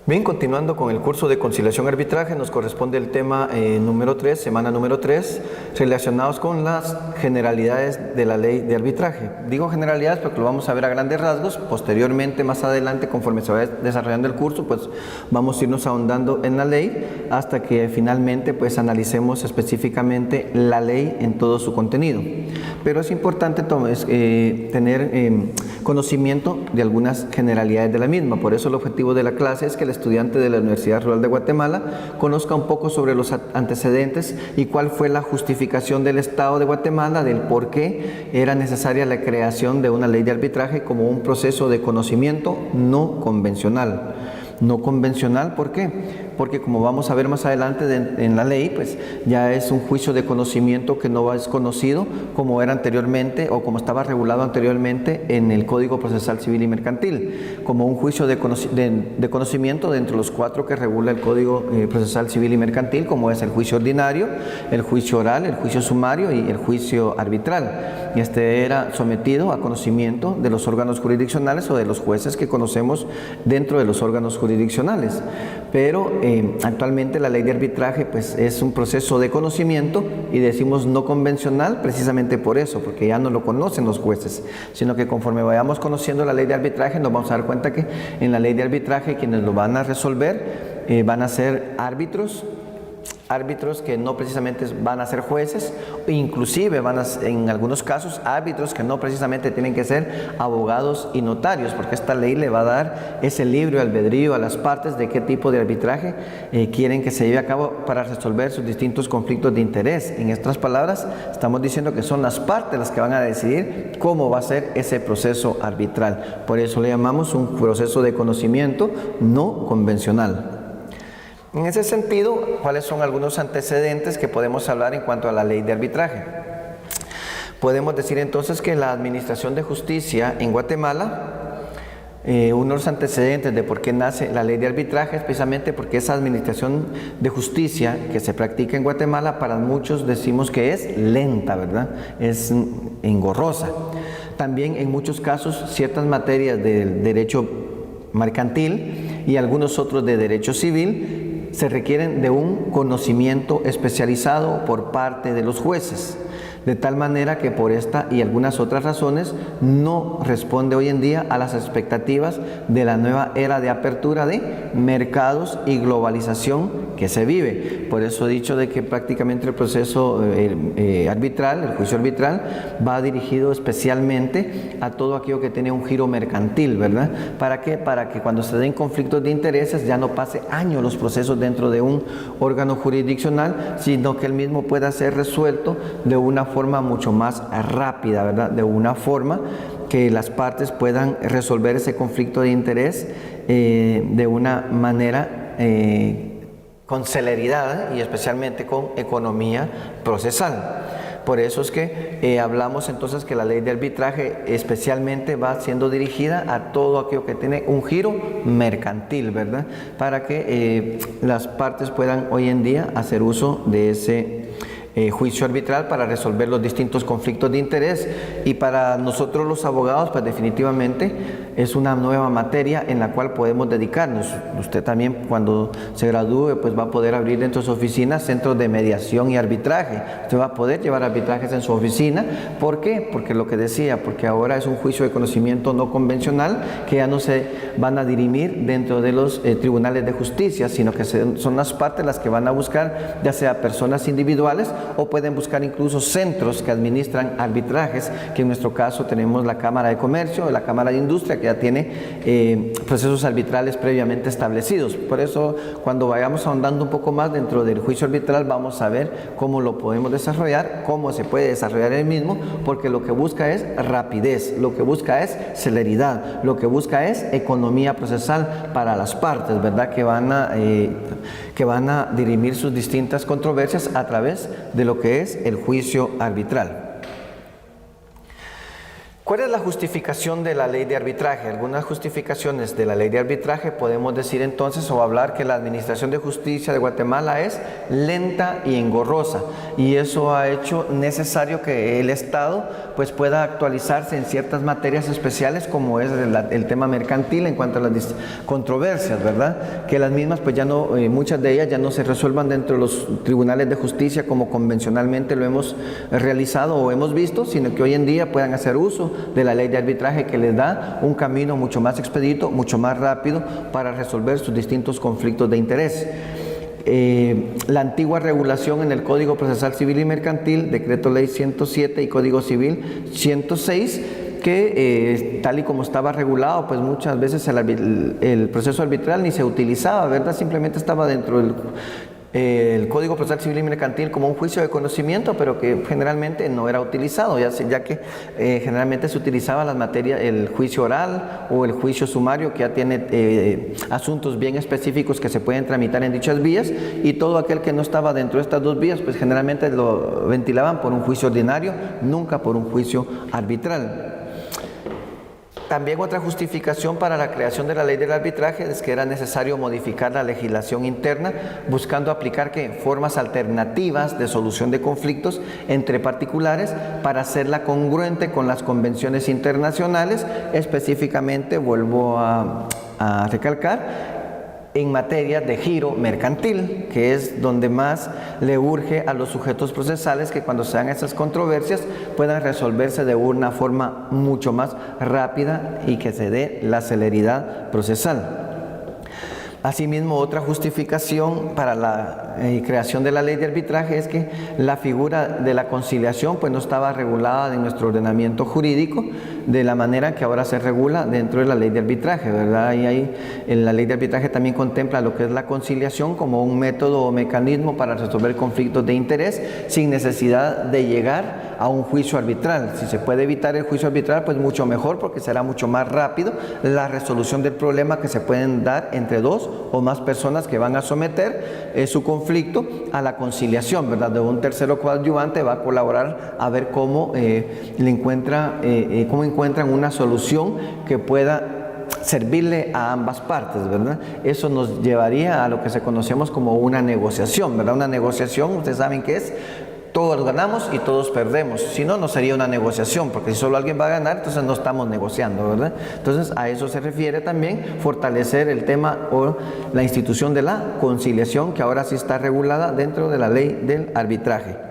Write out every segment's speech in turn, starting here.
Bien, continuando con el curso de conciliación arbitraje, nos corresponde el tema número 3, semana número 3, relacionados con las generalidades de la ley de arbitraje. Digo generalidades porque lo vamos a ver a grandes rasgos. Posteriormente, más adelante, conforme se va desarrollando el curso, pues vamos a irnos ahondando en la ley hasta que finalmente pues analicemos específicamente la ley en todo su contenido. Pero es importante tener conocimiento de algunas generalidades de la misma. Por eso el objetivo de la clase es que el estudiante de la Universidad Rural de Guatemala conozca un poco sobre los antecedentes y cuál fue la justificación del Estado de Guatemala del por qué era necesaria la creación de una ley de arbitraje como un proceso de conocimiento no convencional. No convencional, ¿por qué? Porque como vamos a ver más adelante en la ley, pues ya es un juicio de conocimiento que no es conocido como era anteriormente o como estaba regulado anteriormente en el Código Procesal Civil y Mercantil, como un juicio de conocimiento de entre los 4 que regula el Código Procesal Civil y Mercantil, como es el juicio ordinario, el juicio oral, el juicio sumario y el juicio arbitral. Y este era sometido a conocimiento de los órganos jurisdiccionales o de los jueces que conocemos dentro de los órganos jurisdiccionales. Pero actualmente la ley de arbitraje pues es un proceso de conocimiento y decimos no convencional precisamente por eso, porque ya no lo conocen los jueces, sino que conforme vayamos conociendo la ley de arbitraje nos vamos a dar cuenta que en la ley de arbitraje quienes lo van a resolver van a ser árbitros que no precisamente van a ser jueces, inclusive van a, en algunos casos, árbitros que no precisamente tienen que ser abogados y notarios, porque esta ley le va a dar ese libre albedrío a las partes de qué tipo de arbitraje quieren que se lleve a cabo para resolver sus distintos conflictos de interés. En estas palabras, estamos diciendo que son las partes las que van a decidir cómo va a ser ese proceso arbitral. Por eso le llamamos un proceso de conocimiento no convencional. En ese sentido, ¿cuáles son algunos antecedentes que podemos hablar en cuanto a la ley de arbitraje? Podemos decir entonces que la Administración de Justicia en Guatemala, uno de los antecedentes de por qué nace la ley de arbitraje es precisamente porque esa Administración de Justicia que se practica en Guatemala, para muchos decimos que es lenta, ¿verdad? Es engorrosa. También en muchos casos ciertas materias del derecho mercantil y algunos otros de derecho civil se requieren de un conocimiento especializado por parte de los jueces, de tal manera que por esta y algunas otras razones no responde hoy en día a las expectativas de la nueva era de apertura de mercados y globalización que se vive. Por eso he dicho de que prácticamente el proceso arbitral, el juicio arbitral, va dirigido especialmente a todo aquello que tiene un giro mercantil, ¿verdad? ¿Para qué? Para que cuando se den conflictos de intereses ya no pase años los procesos dentro de un órgano jurisdiccional, sino que el mismo pueda ser resuelto de una forma mucho más rápida, ¿verdad? De una forma que las partes puedan resolver ese conflicto de interés de una manera con celeridad y especialmente con economía procesal. Por eso es que hablamos entonces que la ley de arbitraje especialmente va siendo dirigida a todo aquello que tiene un giro mercantil, ¿verdad? Para que las partes puedan hoy en día hacer uso de ese juicio arbitral para resolver los distintos conflictos de interés. Y para nosotros los abogados pues definitivamente es una nueva materia en la cual podemos dedicarnos. Usted también cuando se gradúe pues va a poder abrir dentro de su oficina centros de mediación y arbitraje. Usted va a poder llevar arbitrajes en su oficina. ¿Por qué? Porque lo que decía, porque ahora es un juicio de conocimiento no convencional que ya no se van a dirimir dentro de los tribunales de justicia, sino que son las partes las que van a buscar, ya sea personas individuales o pueden buscar incluso centros que administran arbitrajes, que en nuestro caso tenemos la Cámara de Comercio, la Cámara de Industria, que ya tiene procesos arbitrales previamente establecidos. Por eso, cuando vayamos ahondando un poco más dentro del juicio arbitral, vamos a ver cómo lo podemos desarrollar, cómo se puede desarrollar el mismo, porque lo que busca es rapidez, lo que busca es celeridad, lo que busca es economía procesal para las partes, ¿verdad? Que van a dirimir sus distintas controversias a través de lo que es el juicio arbitral. ¿Cuál es la justificación de la ley de arbitraje? Algunas justificaciones de la ley de arbitraje podemos decir entonces o hablar que la Administración de Justicia de Guatemala es lenta y engorrosa, y eso ha hecho necesario que el Estado pues pueda actualizarse en ciertas materias especiales, como es el tema mercantil en cuanto a las controversias, ¿verdad? Que las mismas, pues ya no, muchas de ellas ya no se resuelvan dentro de los tribunales de justicia como convencionalmente lo hemos realizado o hemos visto, sino que hoy en día puedan hacer uso de la ley de arbitraje, que les da un camino mucho más expedito, mucho más rápido para resolver sus distintos conflictos de interés. La antigua regulación en el Código Procesal Civil y Mercantil, Decreto Ley 107 y Código Civil 106, que tal y como estaba regulado, pues muchas veces el proceso arbitral ni se utilizaba, ¿verdad? Simplemente estaba dentro del el Código Procesal Civil y Mercantil como un juicio de conocimiento, pero que generalmente no era utilizado, ya que generalmente se utilizaba las materias, el juicio oral o el juicio sumario, que ya tiene asuntos bien específicos que se pueden tramitar en dichas vías, y todo aquel que no estaba dentro de estas dos vías, pues generalmente lo ventilaban por un juicio ordinario, nunca por un juicio arbitral. También otra justificación para la creación de la ley del arbitraje es que era necesario modificar la legislación interna, buscando aplicar formas alternativas de solución de conflictos entre particulares para hacerla congruente con las convenciones internacionales, específicamente, vuelvo a recalcar, en materia de giro mercantil, que es donde más le urge a los sujetos procesales que cuando se dan esas controversias puedan resolverse de una forma mucho más rápida y que se dé la celeridad procesal. Asimismo, otra justificación para la creación de la ley de arbitraje es que la figura de la conciliación pues no estaba regulada en nuestro ordenamiento jurídico de la manera que ahora se regula dentro de la ley de arbitraje, ¿verdad? Y ahí en la ley de arbitraje también contempla lo que es la conciliación como un método o mecanismo para resolver conflictos de interés sin necesidad de llegar a un juicio arbitral. Si se puede evitar el juicio arbitral, pues mucho mejor, porque será mucho más rápido la resolución del problema que se pueden dar entre dos o más personas que van a someter su conflicto a la conciliación, ¿verdad? De un tercero coadyuvante va a colaborar a ver cómo cómo encuentran una solución que pueda servirle a ambas partes, ¿verdad? Eso nos llevaría a lo que se conocemos como una negociación, ¿verdad? Una negociación, ustedes saben qué es. Todos ganamos y todos perdemos. Si no, no sería una negociación, porque si solo alguien va a ganar, entonces no estamos negociando, ¿verdad? Entonces, a eso se refiere también fortalecer el tema o la institución de la conciliación, que ahora sí está regulada dentro de la ley del arbitraje.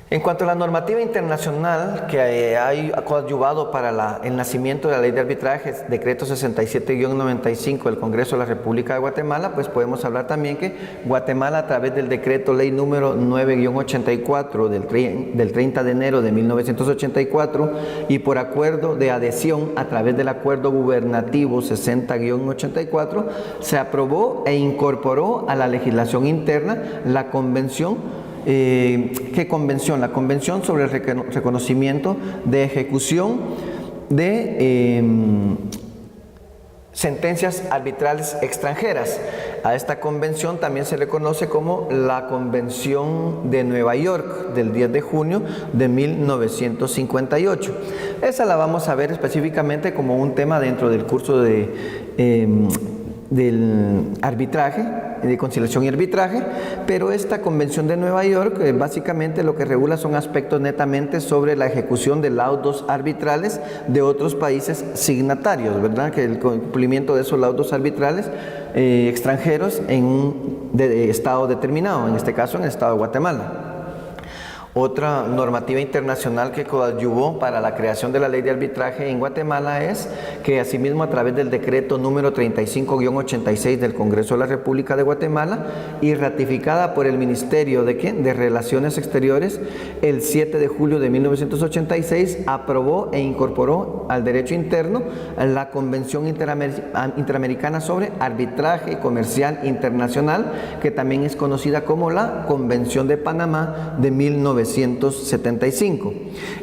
En cuanto a la normativa internacional que ha coadyuvado para el nacimiento de la ley de arbitraje, decreto 67-95 del Congreso de la República de Guatemala, pues podemos hablar también que Guatemala, a través del decreto ley número 9-84 del 30 de enero de 1984 y por acuerdo de adhesión a través del acuerdo gubernativo 60-84, se aprobó e incorporó a la legislación interna la convención. ¿Qué convención? La Convención sobre el reconocimiento de ejecución de sentencias arbitrales extranjeras. A esta convención también se le conoce como la Convención de Nueva York del 10 de junio de 1958. Esa la vamos a ver específicamente como un tema dentro del curso del arbitraje, de conciliación y arbitraje, pero esta Convención de Nueva York básicamente lo que regula son aspectos netamente sobre la ejecución de laudos arbitrales de otros países signatarios, ¿verdad? Que el cumplimiento de esos laudos arbitrales extranjeros en un estado determinado, en este caso en el estado de Guatemala. Otra normativa internacional que coadyuvó para la creación de la ley de arbitraje en Guatemala es que asimismo a través del decreto número 35-86 del Congreso de la República de Guatemala y ratificada por el Ministerio de Relaciones Exteriores el 7 de julio de 1986, aprobó e incorporó al derecho interno la Convención Interamericana sobre Arbitraje Comercial Internacional, que también es conocida como la Convención de Panamá de 1975.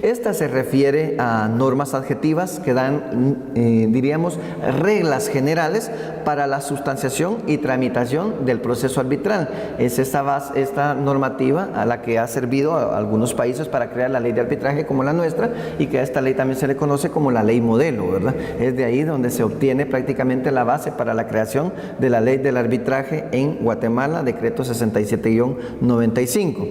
Esta se refiere a normas adjetivas que dan, diríamos, reglas generales para la sustanciación y tramitación del proceso arbitral. Es esta normativa a la que ha servido a algunos países para crear la ley de arbitraje como la nuestra, y que a esta ley también se le conoce como la ley modelo, ¿verdad? Es de ahí donde se obtiene prácticamente la base para la creación de la ley del arbitraje en Guatemala, decreto 67-95.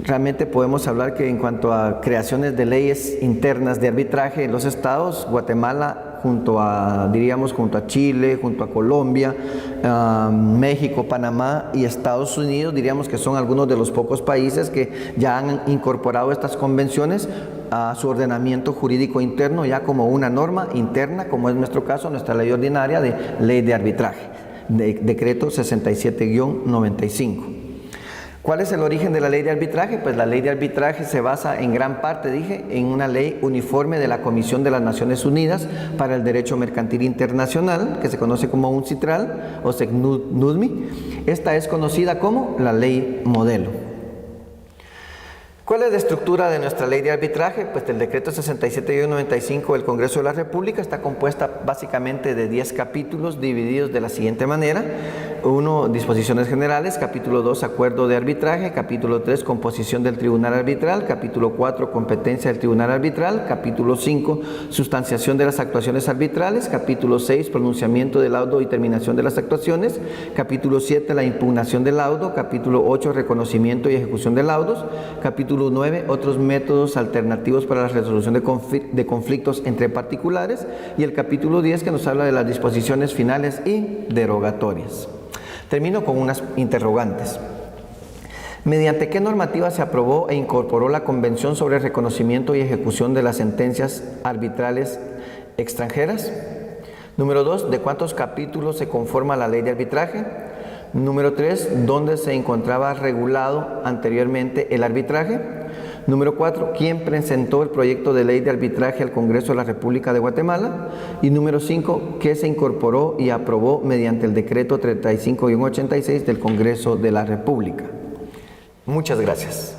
realmente podemos hablar que en cuanto a creaciones de leyes internas de arbitraje en los estados, Guatemala junto a Chile, junto a Colombia, México, Panamá y Estados Unidos, diríamos que son algunos de los pocos países que ya han incorporado estas convenciones a su ordenamiento jurídico interno ya como una norma interna, como es nuestro caso, nuestra ley ordinaria de ley de arbitraje, decreto 67-95. ¿Cuál es el origen de la ley de arbitraje? Pues la ley de arbitraje se basa en gran parte, en una ley uniforme de la Comisión de las Naciones Unidas para el Derecho Mercantil Internacional, que se conoce como UNCITRAL o SECNUDMI. Esta es conocida como la ley modelo. ¿Cuál es la estructura de nuestra ley de arbitraje? Pues el decreto 67-95 del Congreso de la República está compuesta básicamente de 10 capítulos divididos de la siguiente manera. 1. Disposiciones generales. Capítulo 2. Acuerdo de arbitraje. Capítulo 3. Composición del tribunal arbitral. Capítulo 4. Competencia del tribunal arbitral. Capítulo 5. Sustanciación de las actuaciones arbitrales. Capítulo 6. Pronunciamiento del laudo y terminación de las actuaciones. Capítulo 7. La impugnación del laudo. Capítulo 8. Reconocimiento y ejecución de laudos. Capítulo 9, otros métodos alternativos para la resolución de conflictos entre particulares, y el capítulo 10 que nos habla de las disposiciones finales y derogatorias. Termino con unas interrogantes. ¿Mediante qué normativa se aprobó e incorporó la Convención sobre el reconocimiento y ejecución de las sentencias arbitrales extranjeras? Número 2, ¿de cuántos capítulos se conforma la ley de arbitraje? Número 3, ¿dónde se encontraba regulado anteriormente el arbitraje? Número 4, ¿quién presentó el proyecto de ley de arbitraje al Congreso de la República de Guatemala? Y número 5, ¿qué se incorporó y aprobó mediante el decreto 35-86 del Congreso de la República? Muchas gracias.